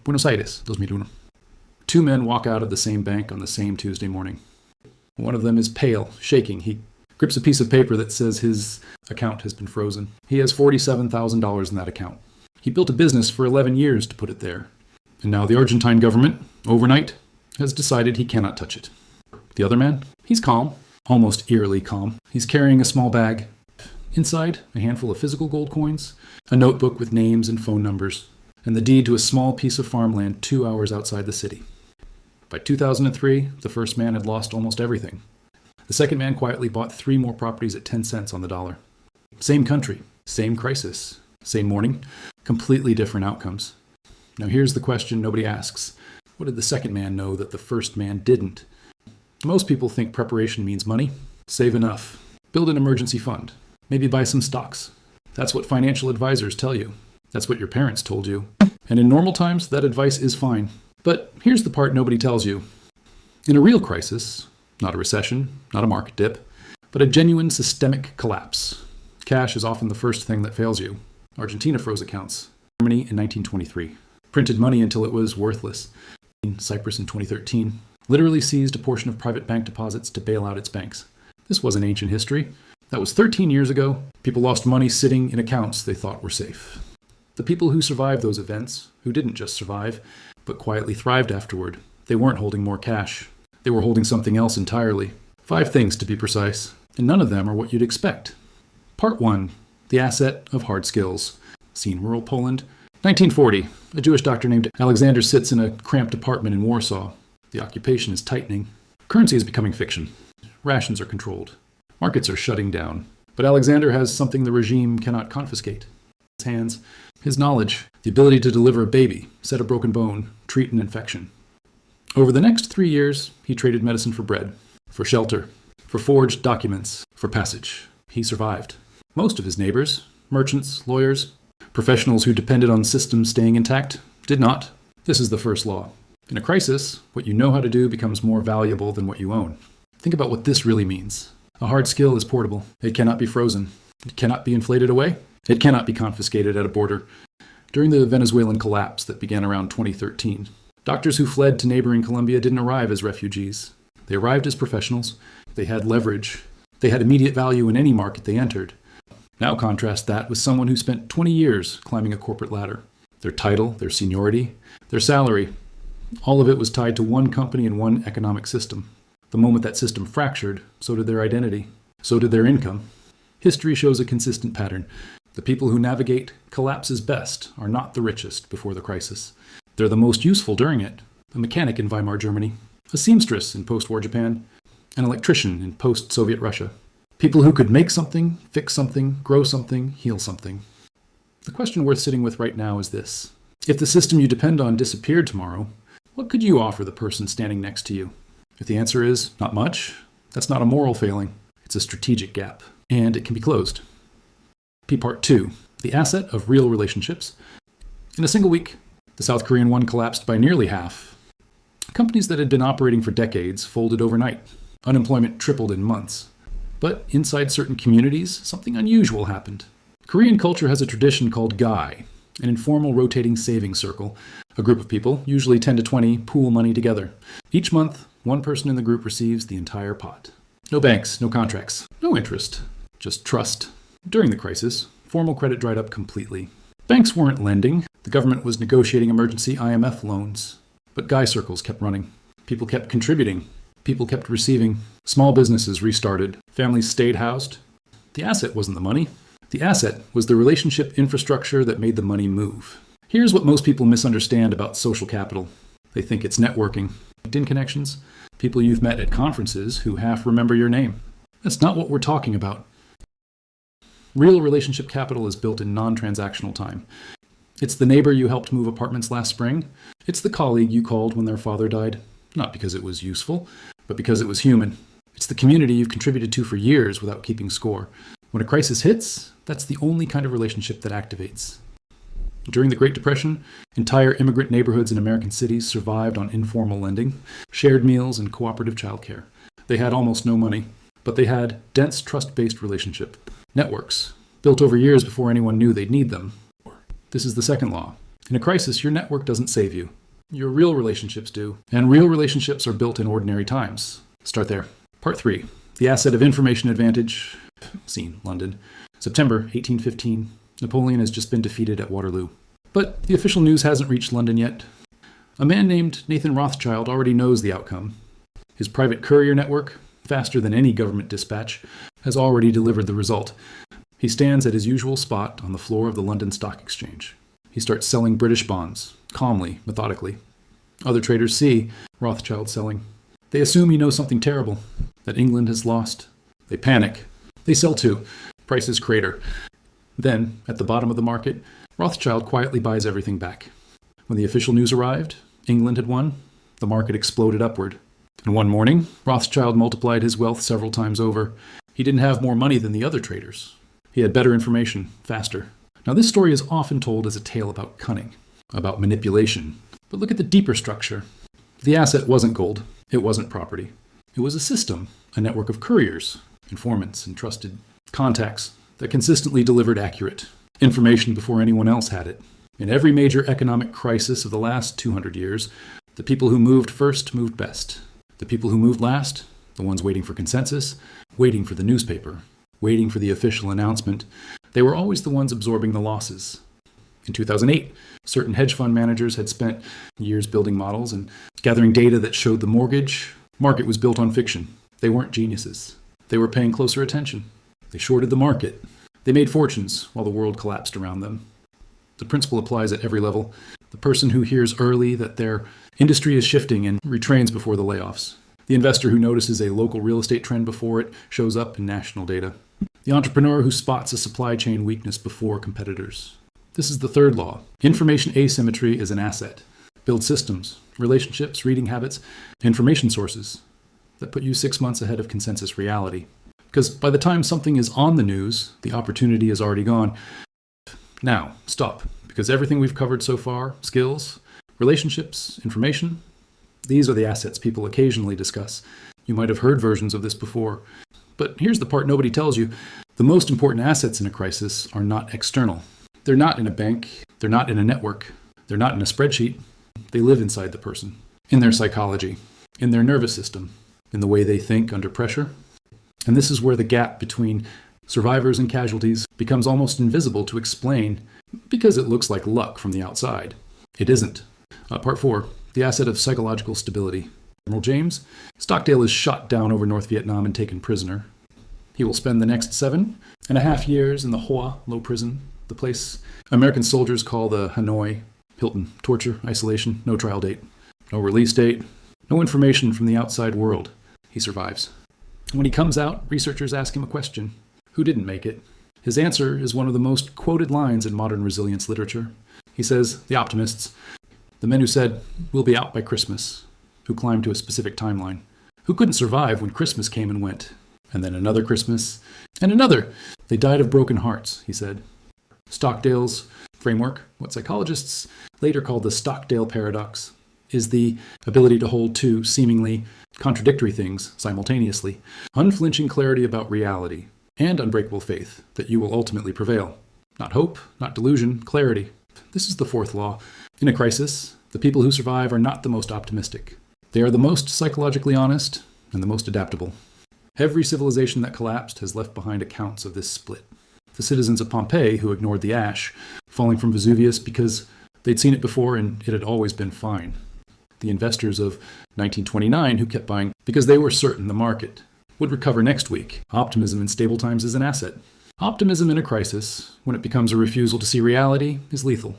Buenos Aires, 2001. Two men walk out of the same bank on the same Tuesday morning. One of them is pale, shaking. He grips a piece of paper that says his account has been frozen. He has $47,000 in that account. He built a business for 11 years to put it there. And now the Argentine government, overnight, has decided he cannot touch it. The other man, he's calm, almost eerily calm. He's carrying a small bag. Inside, a handful of physical gold coins, a notebook with names and phone numbers, and the deed to a small piece of farmland 2 hours outside the city. By 2003, the first man had lost almost everything. The second man quietly bought 3 more properties at 10 cents on the dollar. Same country, same crisis, same morning, completely different outcomes. Now here's the question nobody asks. What did the second man know that the first man didn't? Most people think preparation means money. Save enough. Build an emergency fund. Maybe buy some stocks. That's what financial advisors tell you. That's what your parents told you. And in normal times, that advice is fine. But here's the part nobody tells you. In a real crisis, not a recession, not a market dip, but a genuine systemic collapse, cash is often the first thing that fails you. Argentina froze accounts. Germany in 1923. Printed money until it was worthless. Cyprus in 2013. Literally seized a portion of private bank deposits to bail out its banks. This wasn't ancient history. That was 13 years ago. People lost money sitting in accounts they thought were safe. The people who survived those events, who didn't just survive, but quietly thrived afterward, they weren't holding more cash. They were holding something else entirely. 5 things to be precise, and none of them are what you'd expect. Part 1. The asset of hard skills. Seen rural Poland. 1940. A Jewish doctor named Alexander sits in a cramped apartment in Warsaw. The occupation is tightening. Currency is becoming fiction. Rations are controlled. Markets are shutting down. But Alexander has something the regime cannot confiscate. His hands, his knowledge, the ability to deliver a baby, set a broken bone, treat an infection. Over the next 3 years, he traded medicine for bread, for shelter, for forged documents, for passage. He survived. Most of his neighbors, merchants, lawyers, professionals who depended on systems staying intact, did not. This is the first law. In a crisis, what you know how to do becomes more valuable than what you own. Think about what this really means. A hard skill is portable. It cannot be frozen. It cannot be inflated away. It cannot be confiscated at a border. During the Venezuelan collapse that began around 2013, doctors who fled to neighboring Colombia didn't arrive as refugees. They arrived as professionals. They had leverage. They had immediate value in any market they entered. Now contrast that with someone who spent 20 years climbing a corporate ladder. Their title, their seniority, their salary, all of it was tied to one company and one economic system. The moment that system fractured, so did their identity. So did their income. History shows a consistent pattern. The people who navigate collapses best are not the richest before the crisis. They're the most useful during it. A mechanic in Weimar Germany, a seamstress in post-war Japan, an electrician in post-Soviet Russia. People who could make something, fix something, grow something, heal something. The question worth sitting with right now is this. If the system you depend on disappeared tomorrow, what could you offer the person standing next to you? If the answer is not much, that's not a moral failing. It's a strategic gap, and it can be closed. Part 2. The asset of real relationships. In a single week, the South Korean one collapsed by nearly half. Companies that had been operating for decades folded overnight. Unemployment tripled in months. But inside certain communities, something unusual happened. Korean culture has a tradition called gai, an informal rotating saving circle. A group of people, usually 10 to 20, pool money together. Each month, one person in the group receives the entire pot. No banks, no contracts, no interest, just trust. During the crisis, formal credit dried up completely. Banks weren't lending. The government was negotiating emergency IMF loans. But gai circles kept running. People kept contributing. People kept receiving. Small businesses restarted. Families stayed housed. The asset wasn't the money. The asset was the relationship infrastructure that made the money move. Here's what most people misunderstand about social capital. They think it's networking, LinkedIn connections, people you've met at conferences who half remember your name. That's not what we're talking about. Real relationship capital is built in non-transactional time. It's the neighbor you helped move apartments last spring. It's the colleague you called when their father died, not because it was useful, but because it was human. It's the community you've contributed to for years without keeping score. When a crisis hits, that's the only kind of relationship that activates. During the Great Depression, entire immigrant neighborhoods in American cities survived on informal lending, shared meals, and cooperative childcare. They had almost no money, but they had dense trust-based relationship. Networks, built over years before anyone knew they'd need them. This is the second law. In a crisis, your network doesn't save you. Your real relationships do. And real relationships are built in ordinary times. Start there. Part 3. The asset of information advantage. Scene, London. September 1815. Napoleon has just been defeated at Waterloo. But the official news hasn't reached London yet. A man named Nathan Rothschild already knows the outcome. His private courier network, faster than any government dispatch, has already delivered the result. He stands at his usual spot on the floor of the London Stock Exchange. He starts selling British bonds, calmly, methodically. Other traders see Rothschild selling. They assume he knows something terrible, that England has lost. They panic. They sell too. Prices crater. Then, at the bottom of the market, Rothschild quietly buys everything back. When the official news arrived, England had won, the market exploded upward. And one morning, Rothschild multiplied his wealth several times over. He didn't have more money than the other traders. He had better information, faster. Now, this story is often told as a tale about cunning, about manipulation. But look at the deeper structure. The asset wasn't gold. It wasn't property. It was a system, a network of couriers, informants, and trusted contacts that consistently delivered accurate information before anyone else had it. In every major economic crisis of the last 200 years, the people who moved first moved best. The people who moved last, the ones waiting for consensus, waiting for the newspaper, waiting for the official announcement, they were always the ones absorbing the losses. In 2008, certain hedge fund managers had spent years building models and gathering data that showed the mortgage market was built on fiction. They weren't geniuses. They were paying closer attention. They shorted the market. They made fortunes while the world collapsed around them. The principle applies at every level. The person who hears early that their industry is shifting and retrains before the layoffs. The investor who notices a local real estate trend before it shows up in national data. The entrepreneur who spots a supply chain weakness before competitors. This is the third law. Information asymmetry is an asset. Build systems, relationships, reading habits, information sources that put you 6 months ahead of consensus reality. Because by the time something is on the news, the opportunity is already gone. Now, stop, because everything we've covered so far, skills, relationships, information, these are the assets people occasionally discuss. You might have heard versions of this before. But here's the part nobody tells you. The most important assets in a crisis are not external. They're not in a bank. They're not in a network. They're not in a spreadsheet. They live inside the person, in their psychology, in their nervous system, in the way they think under pressure. And this is where the gap between survivors and casualties becomes almost invisible to explain because it looks like luck from the outside. It isn't. Part 4, the asset of psychological stability. Admiral James Stockdale is shot down over North Vietnam and taken prisoner. He will spend the next 7.5 years in the Hoa Lo prison, the place American soldiers call the Hanoi Hilton. Torture, isolation, no trial date, no release date, no information from the outside world. He survives. When he comes out, researchers ask him a question. Who didn't make it? His answer is one of the most quoted lines in modern resilience literature. He says, the optimists, the men who said, we'll be out by Christmas, who climbed to a specific timeline, who couldn't survive when Christmas came and went, and then another Christmas, and another. They died of broken hearts, he said. Stockdale's framework, what psychologists later called the Stockdale paradox, is the ability to hold two seemingly contradictory things simultaneously, unflinching clarity about reality, and unbreakable faith that you will ultimately prevail. Not hope, not delusion, clarity. This is the fourth law. In a crisis, the people who survive are not the most optimistic. They are the most psychologically honest and the most adaptable. Every civilization that collapsed has left behind accounts of this split. The citizens of Pompeii who ignored the ash falling from Vesuvius because they'd seen it before and it had always been fine. The investors of 1929 who kept buying because they were certain the market would recover next week. Optimism in stable times is an asset. Optimism in a crisis, when it becomes a refusal to see reality, is lethal.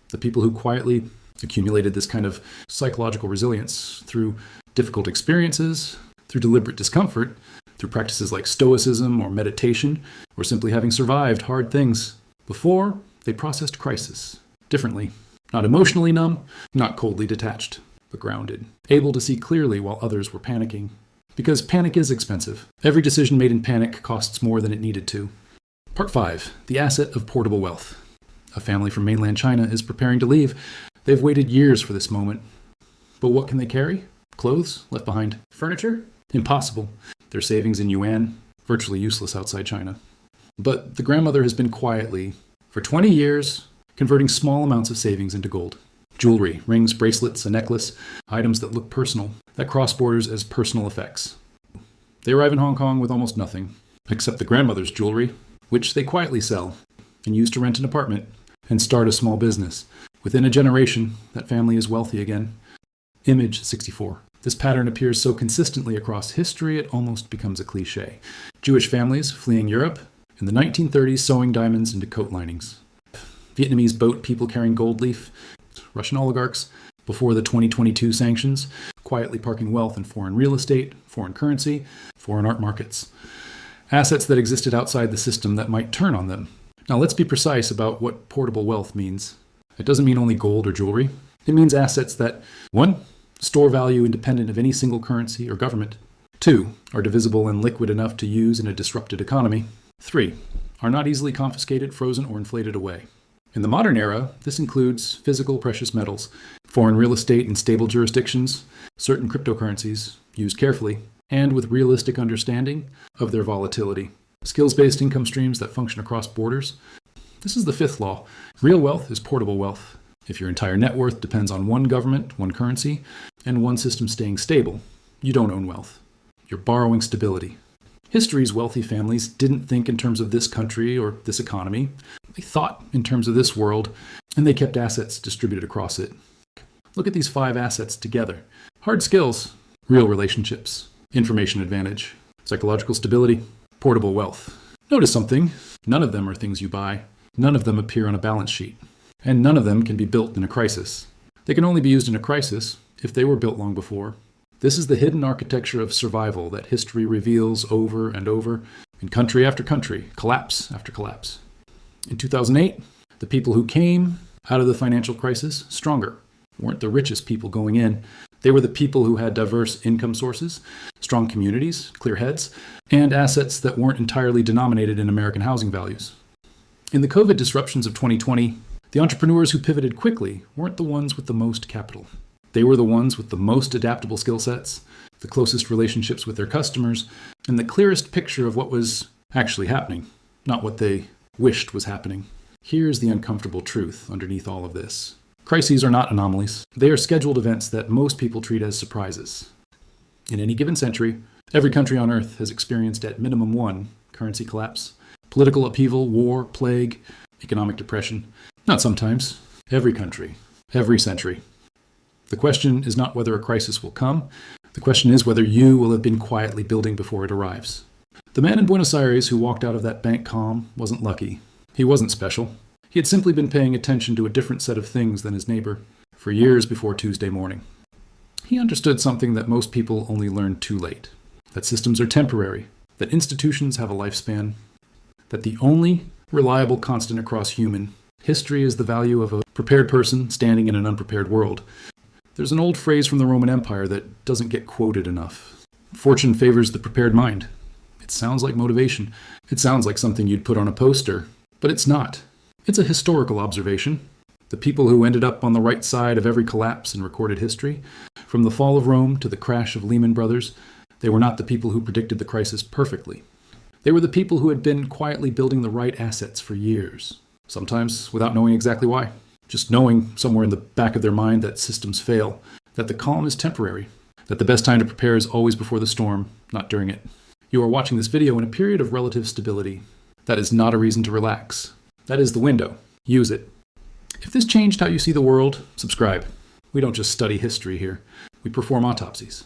The people who quietly accumulated this kind of psychological resilience through difficult experiences, through deliberate discomfort, through practices like stoicism or meditation, or simply having survived hard things before they processed crisis differently. Not emotionally numb, not coldly detached, but grounded, able to see clearly while others were panicking. Because panic is expensive. Every decision made in panic costs more than it needed to. Part 5, the asset of portable wealth. A family from mainland China is preparing to leave. They've waited years for this moment. But what can they carry? Clothes left behind. Furniture? Impossible. Their savings in yuan, virtually useless outside China. But the grandmother has been quietly, for 20 years, converting small amounts of savings into gold. Jewelry, rings, bracelets, a necklace, items that look personal, that cross borders as personal effects. They arrive in Hong Kong with almost nothing, except the grandmother's jewelry, which they quietly sell and use to rent an apartment and start a small business. Within a generation, that family is wealthy again. Image 64. This pattern appears so consistently across history it almost becomes a cliché. Jewish families fleeing Europe in the 1930s sewing diamonds into coat linings. Vietnamese boat people carrying gold leaf. Russian oligarchs, before the 2022 sanctions, quietly parking wealth in foreign real estate, foreign currency, foreign art markets. Assets that existed outside the system that might turn on them. Now let's be precise about what portable wealth means. It doesn't mean only gold or jewelry. It means assets that, 1, store value independent of any single currency or government. 2, are divisible and liquid enough to use in a disrupted economy. 3, are not easily confiscated, frozen, or inflated away. In the modern era, this includes physical precious metals, foreign real estate in stable jurisdictions, certain cryptocurrencies, used carefully, and with realistic understanding of their volatility. Skills-based income streams that function across borders. This is the 5th law. Real wealth is portable wealth. If your entire net worth depends on one government, one currency, and one system staying stable, you don't own wealth. You're borrowing stability. History's wealthy families didn't think in terms of this country or this economy. They thought in terms of this world, and they kept assets distributed across it. Look at these 5 assets together. Hard skills, real relationships, information advantage, psychological stability, portable wealth. Notice something. None of them are things you buy. None of them appear on a balance sheet. And none of them can be built in a crisis. They can only be used in a crisis if they were built long before. This is the hidden architecture of survival that history reveals over and over in country after country, collapse after collapse. In 2008, the people who came out of the financial crisis stronger weren't the richest people going in. They were the people who had diverse income sources, strong communities, clear heads, and assets that weren't entirely denominated in American housing values. In the COVID disruptions of 2020, the entrepreneurs who pivoted quickly weren't the ones with the most capital. They were the ones with the most adaptable skill sets, the closest relationships with their customers, and the clearest picture of what was actually happening, not what they wished was happening. Here's the uncomfortable truth underneath all of this. Crises are not anomalies. They are scheduled events that most people treat as surprises. In any given century, every country on Earth has experienced at minimum one currency collapse, political upheaval, war, plague, economic depression. Not sometimes. Every country. Every century. The question is not whether a crisis will come. The question is whether you will have been quietly building before it arrives. The man in Buenos Aires who walked out of that bank calm wasn't lucky. He wasn't special. He had simply been paying attention to a different set of things than his neighbor for years before Tuesday morning. He understood something that most people only learn too late. That systems are temporary. That institutions have a lifespan. That the only reliable constant across human history is the value of a prepared person standing in an unprepared world. There's an old phrase from the Roman Empire that doesn't get quoted enough. Fortune favors the prepared mind. It sounds like motivation. It sounds like something you'd put on a poster, but it's not. It's a historical observation. The people who ended up on the right side of every collapse in recorded history, from the fall of Rome to the crash of Lehman Brothers, they were not the people who predicted the crisis perfectly. They were the people who had been quietly building the right assets for years, sometimes without knowing exactly why. Just knowing somewhere in the back of their mind that systems fail, that the calm is temporary, that the best time to prepare is always before the storm, not during it. You are watching this video in a period of relative stability. That is not a reason to relax. That is the window. Use it. If this changed how you see the world, subscribe. We don't just study history here. We perform autopsies.